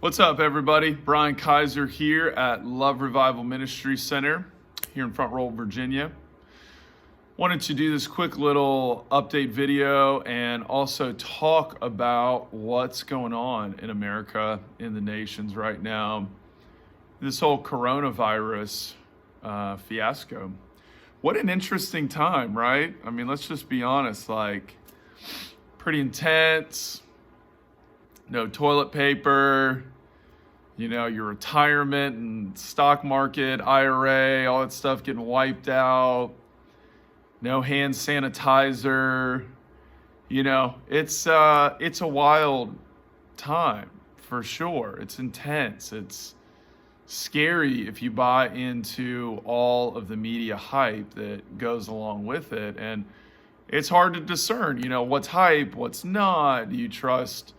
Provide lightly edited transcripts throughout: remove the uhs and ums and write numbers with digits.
What's up, everybody? Brian Kaiser here at Love Revival Ministry Center here in Front Royal, Virginia. Wanted to do this quick little update video and also talk about what's going on in America, in the nations right now. This whole coronavirus fiasco. What an interesting time, right? I mean, let's just be honest, like pretty intense. No toilet paper, your retirement and stock market, IRA, all that stuff getting wiped out. No hand sanitizer. It's a wild time for sure. It's intense. It's scary if you buy into all of the media hype that goes along with it. And it's hard to discern, what's hype, what's not. Do you trust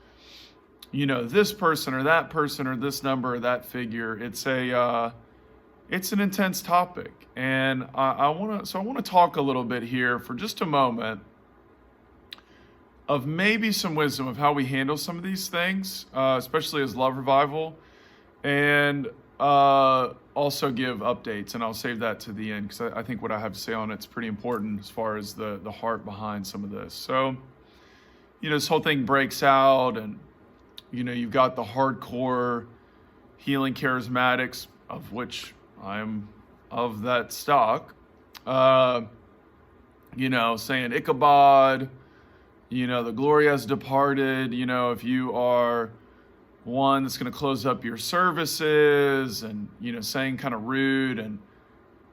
this person or that person or this number or that figure? It's an intense topic, and I want to talk a little bit here for just a moment of maybe some wisdom of how we handle some of these things, especially as Love Revival, and also give updates. And I'll save that to the end because I think what I have to say on it's pretty important as far as the heart behind some of this. So, this whole thing breaks out, and you've got the hardcore healing charismatics, of which I'm of that stock, saying Ichabod, the glory has departed, if you are one that's going to close up your services and, saying kind of rude and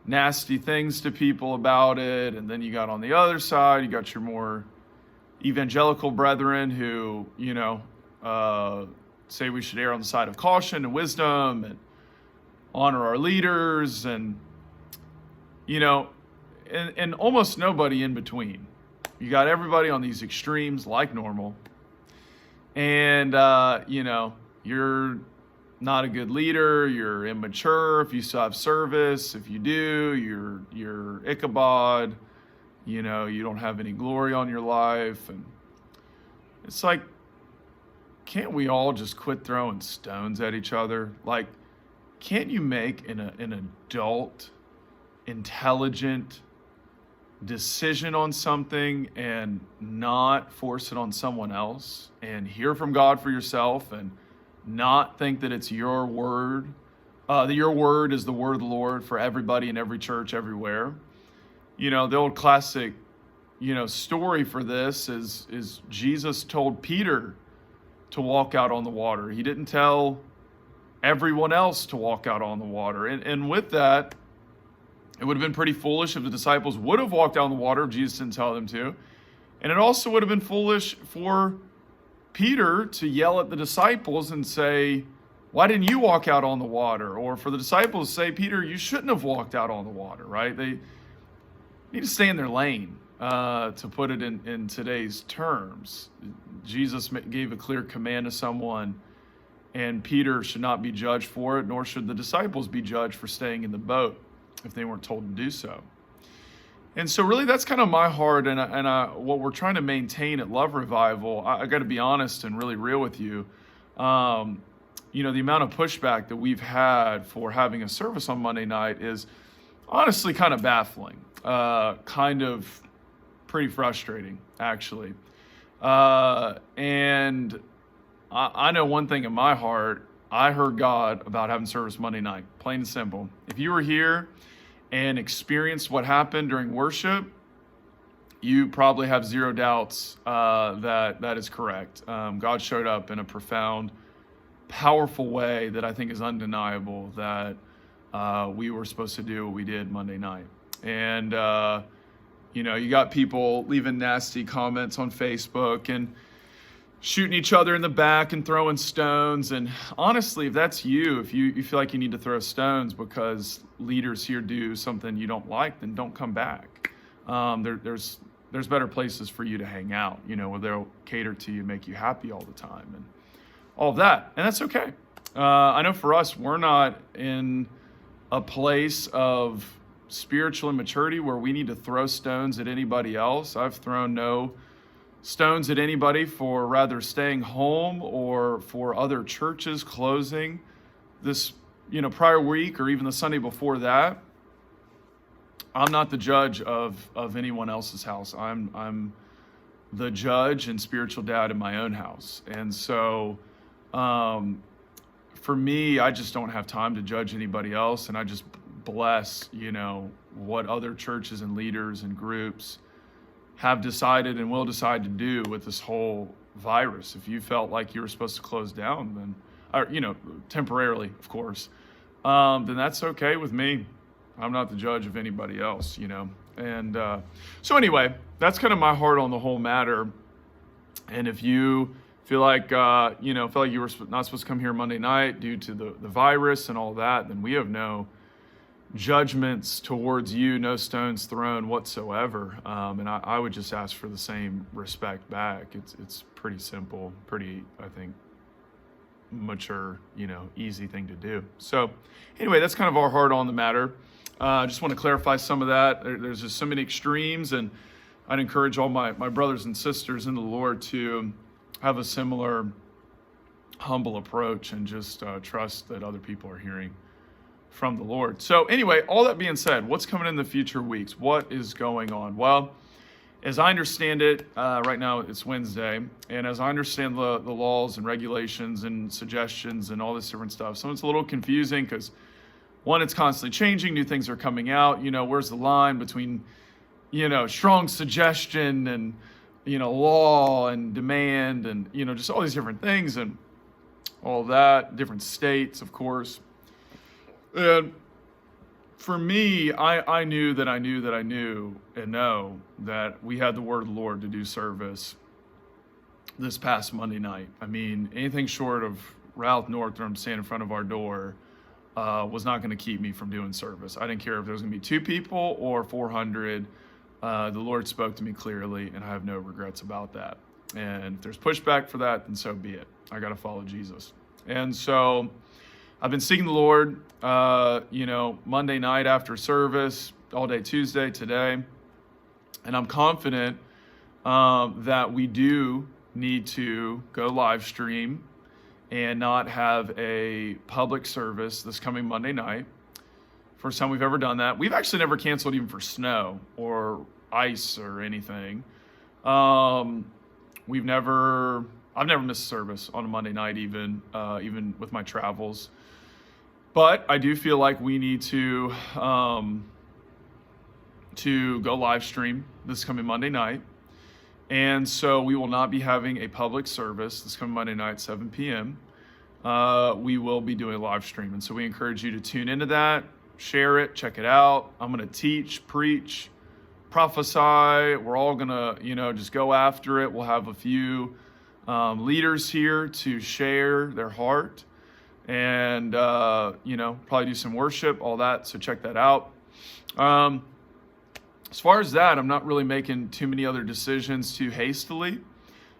nasty things to people about it. And then you got on the other side, you got your more evangelical brethren who, say we should err on the side of caution and wisdom and honor our leaders, and and almost nobody in between. You got everybody on these extremes like normal, and you're not a good leader, you're immature if you still have service. If you do, you're Ichabod, you don't have any glory on your life. And it's like, can't we all just quit throwing stones at each other? Like, can't you make an adult, intelligent decision on something and not force it on someone else, and hear from God for yourself and not think that it's your word, that your word is the word of the Lord for everybody in every church everywhere? The old classic, story for this is Jesus told Peter to walk out on the water. He didn't tell everyone else to walk out on the water. And with that, it would have been pretty foolish if the disciples would have walked out on the water if Jesus didn't tell them to. And it also would have been foolish for Peter to yell at the disciples and say, why didn't you walk out on the water? Or for the disciples to say, Peter, you shouldn't have walked out on the water, right? They need to stay in their lane. To put it in today's terms, Jesus gave a clear command to someone, and Peter should not be judged for it, nor should the disciples be judged for staying in the boat if they weren't told to do so. And so really that's kind of my heart, and what we're trying to maintain at Love Revival. I got to be honest and really real with you. The amount of pushback that we've had for having a service on Monday night is honestly kind of baffling, kind of pretty frustrating, actually. And I know one thing in my heart. I heard God about having service Monday night, plain and simple. If you were here and experienced what happened during worship, you probably have zero doubts that is correct. God showed up in a profound, powerful way that I think is undeniable, that we were supposed to do what we did Monday night. And you got people leaving nasty comments on Facebook and shooting each other in the back and throwing stones. And honestly, if that's you, if you feel like you need to throw stones because leaders here do something you don't like, then don't come back. There's better places for you to hang out, where they'll cater to you, make you happy all the time, and all of that. And that's okay. I know for us, we're not in a place of spiritual immaturity where we need to throw stones at anybody else. I've thrown no stones at anybody for rather staying home or for other churches closing this, prior week or even the Sunday before that. I'm not the judge of anyone else's house. I'm the judge and spiritual dad in my own house. And so for me, I just don't have time to judge anybody else. And I just bless, what other churches and leaders and groups have decided and will decide to do with this whole virus. If you felt like you were supposed to close down, then, or, temporarily, of course, then that's okay with me. I'm not the judge of anybody else, And so anyway, that's kind of my heart on the whole matter. And if you feel like, felt like you were not supposed to come here Monday night due to the virus and all that, then we have no judgments towards you, no stones thrown whatsoever. And I would just ask for the same respect back. It's pretty simple, pretty, I think, mature, easy thing to do. So anyway, that's kind of our heart on the matter. I just want to clarify some of that. There's just so many extremes, and I'd encourage all my brothers and sisters in the Lord to have a similar humble approach and just trust that other people are hearing from the Lord. So anyway, all that being said, what's coming in the future weeks? What is going on? Well, as I understand it, right now it's Wednesday, and as I understand the laws and regulations and suggestions and all this different stuff, so it's a little confusing because, one, it's constantly changing, new things are coming out, where's the line between, strong suggestion and, law and demand and, just all these different things and all that, different states, of course. And for me, I knew that I knew that I knew and know that we had the word of the Lord to do service this past Monday night. I mean, anything short of Ralph Northrum standing in front of our door was not going to keep me from doing service. I didn't care if there was going to be 2 people or 400. The Lord spoke to me clearly, and I have no regrets about that. And if there's pushback for that, then so be it. I got to follow Jesus. And so I've been seeking the Lord, Monday night after service, all day Tuesday, today. And I'm confident that we do need to go live stream and not have a public service this coming Monday night. First time we've ever done that. We've actually never canceled even for snow or ice or anything. I've never missed a service on a Monday night, even with my travels. But I do feel like we need to go live stream this coming Monday night. And so we will not be having a public service this coming Monday night, 7 p.m. We will be doing a live stream. And so we encourage you to tune into that, share it, check it out. I'm going to teach, preach, prophesy. We're all going to, just go after it. We'll have a few leaders here to share their heart and, probably do some worship, all that. So check that out. As far as that, I'm not really making too many other decisions too hastily.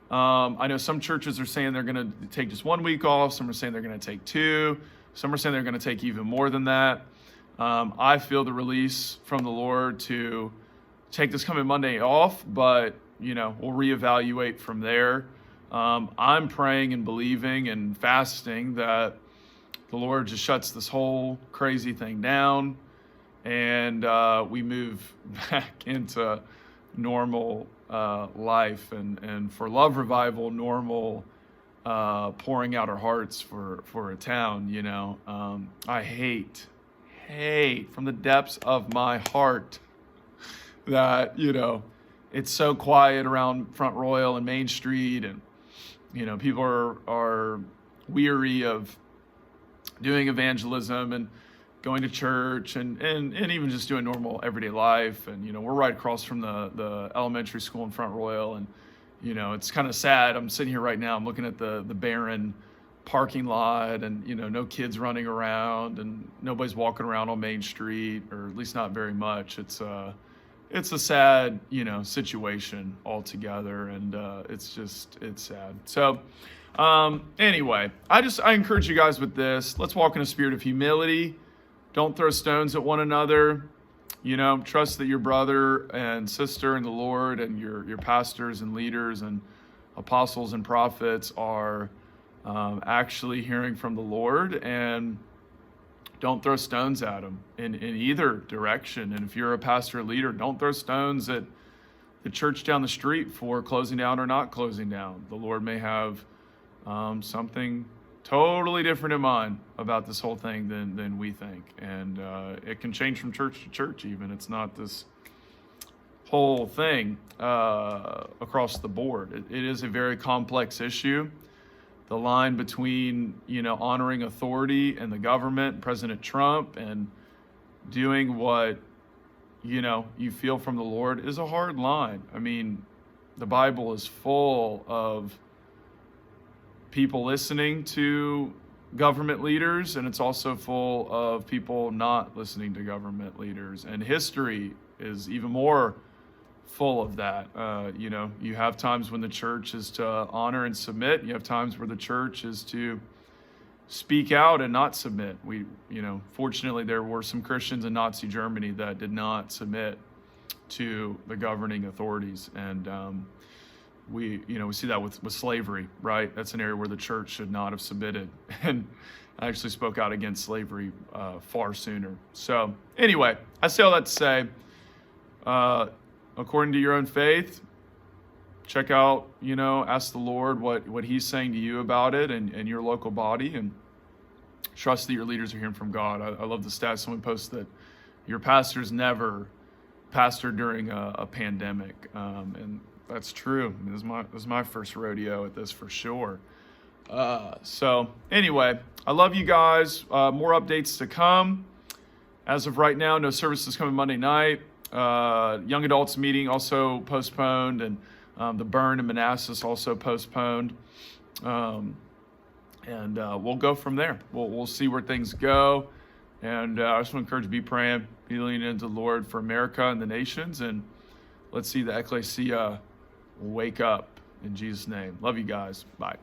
I know some churches are saying they're going to take just 1 week off. Some are saying they're going to take 2. Some are saying they're going to take even more than that. I feel the release from the Lord to take this coming Monday off, but, we'll reevaluate from there. I'm praying and believing and fasting that the Lord just shuts this whole crazy thing down and we move back into normal life and for Love Revival, normal pouring out our hearts for a town, I hate from the depths of my heart that, it's so quiet around Front Royal and Main Street and, people are weary of doing evangelism and going to church and even just doing normal everyday life. And, we're right across from the elementary school in Front Royal. And, it's kind of sad. I'm sitting here right now. I'm looking at the barren parking lot and, no kids running around and nobody's walking around on Main Street, or at least not very much. It's a sad, situation altogether. And it's sad. So anyway, I encourage you guys with this. Let's walk in a spirit of humility. Don't throw stones at one another. trust that your brother and sister in the Lord and your pastors and leaders and apostles and prophets are actually hearing from the Lord, and don't throw stones at them in either direction. And if you're a pastor or leader, don't throw stones at the church down the street for closing down or not closing down. The Lord may have something totally different in mind about this whole thing than we think. And it can change from church to church even. It's not this whole thing across the board. It is a very complex issue. The line between, honoring authority and the government, President Trump, and doing what, you feel from the Lord is a hard line. I mean, the Bible is full of people listening to government leaders, and it's also full of people not listening to government leaders. And history is even more full of that. You have times when the church is to honor and submit. You have times where the church is to speak out and not submit. Fortunately, there were some Christians in Nazi Germany that did not submit to the governing authorities. And we see that with slavery, right? That's an area where the church should not have submitted. And I actually spoke out against slavery far sooner. So anyway, I say all that to say, according to your own faith, check out, ask the Lord what he's saying to you about it and your local body, and trust that your leaders are hearing from God. I love the stat someone posted that your pastors never pastored during a pandemic. And that's true. I mean, this is my first rodeo at this for sure. So anyway, I love you guys. More updates to come. As of right now, no services coming Monday night. Young adults meeting also postponed, and the burn in Manassas also postponed. And we'll go from there. We'll see where things go. And I just want to encourage you to be praying, be leaning into the Lord for America and the nations. And let's see the ecclesia wake up in Jesus' name. Love you guys. Bye.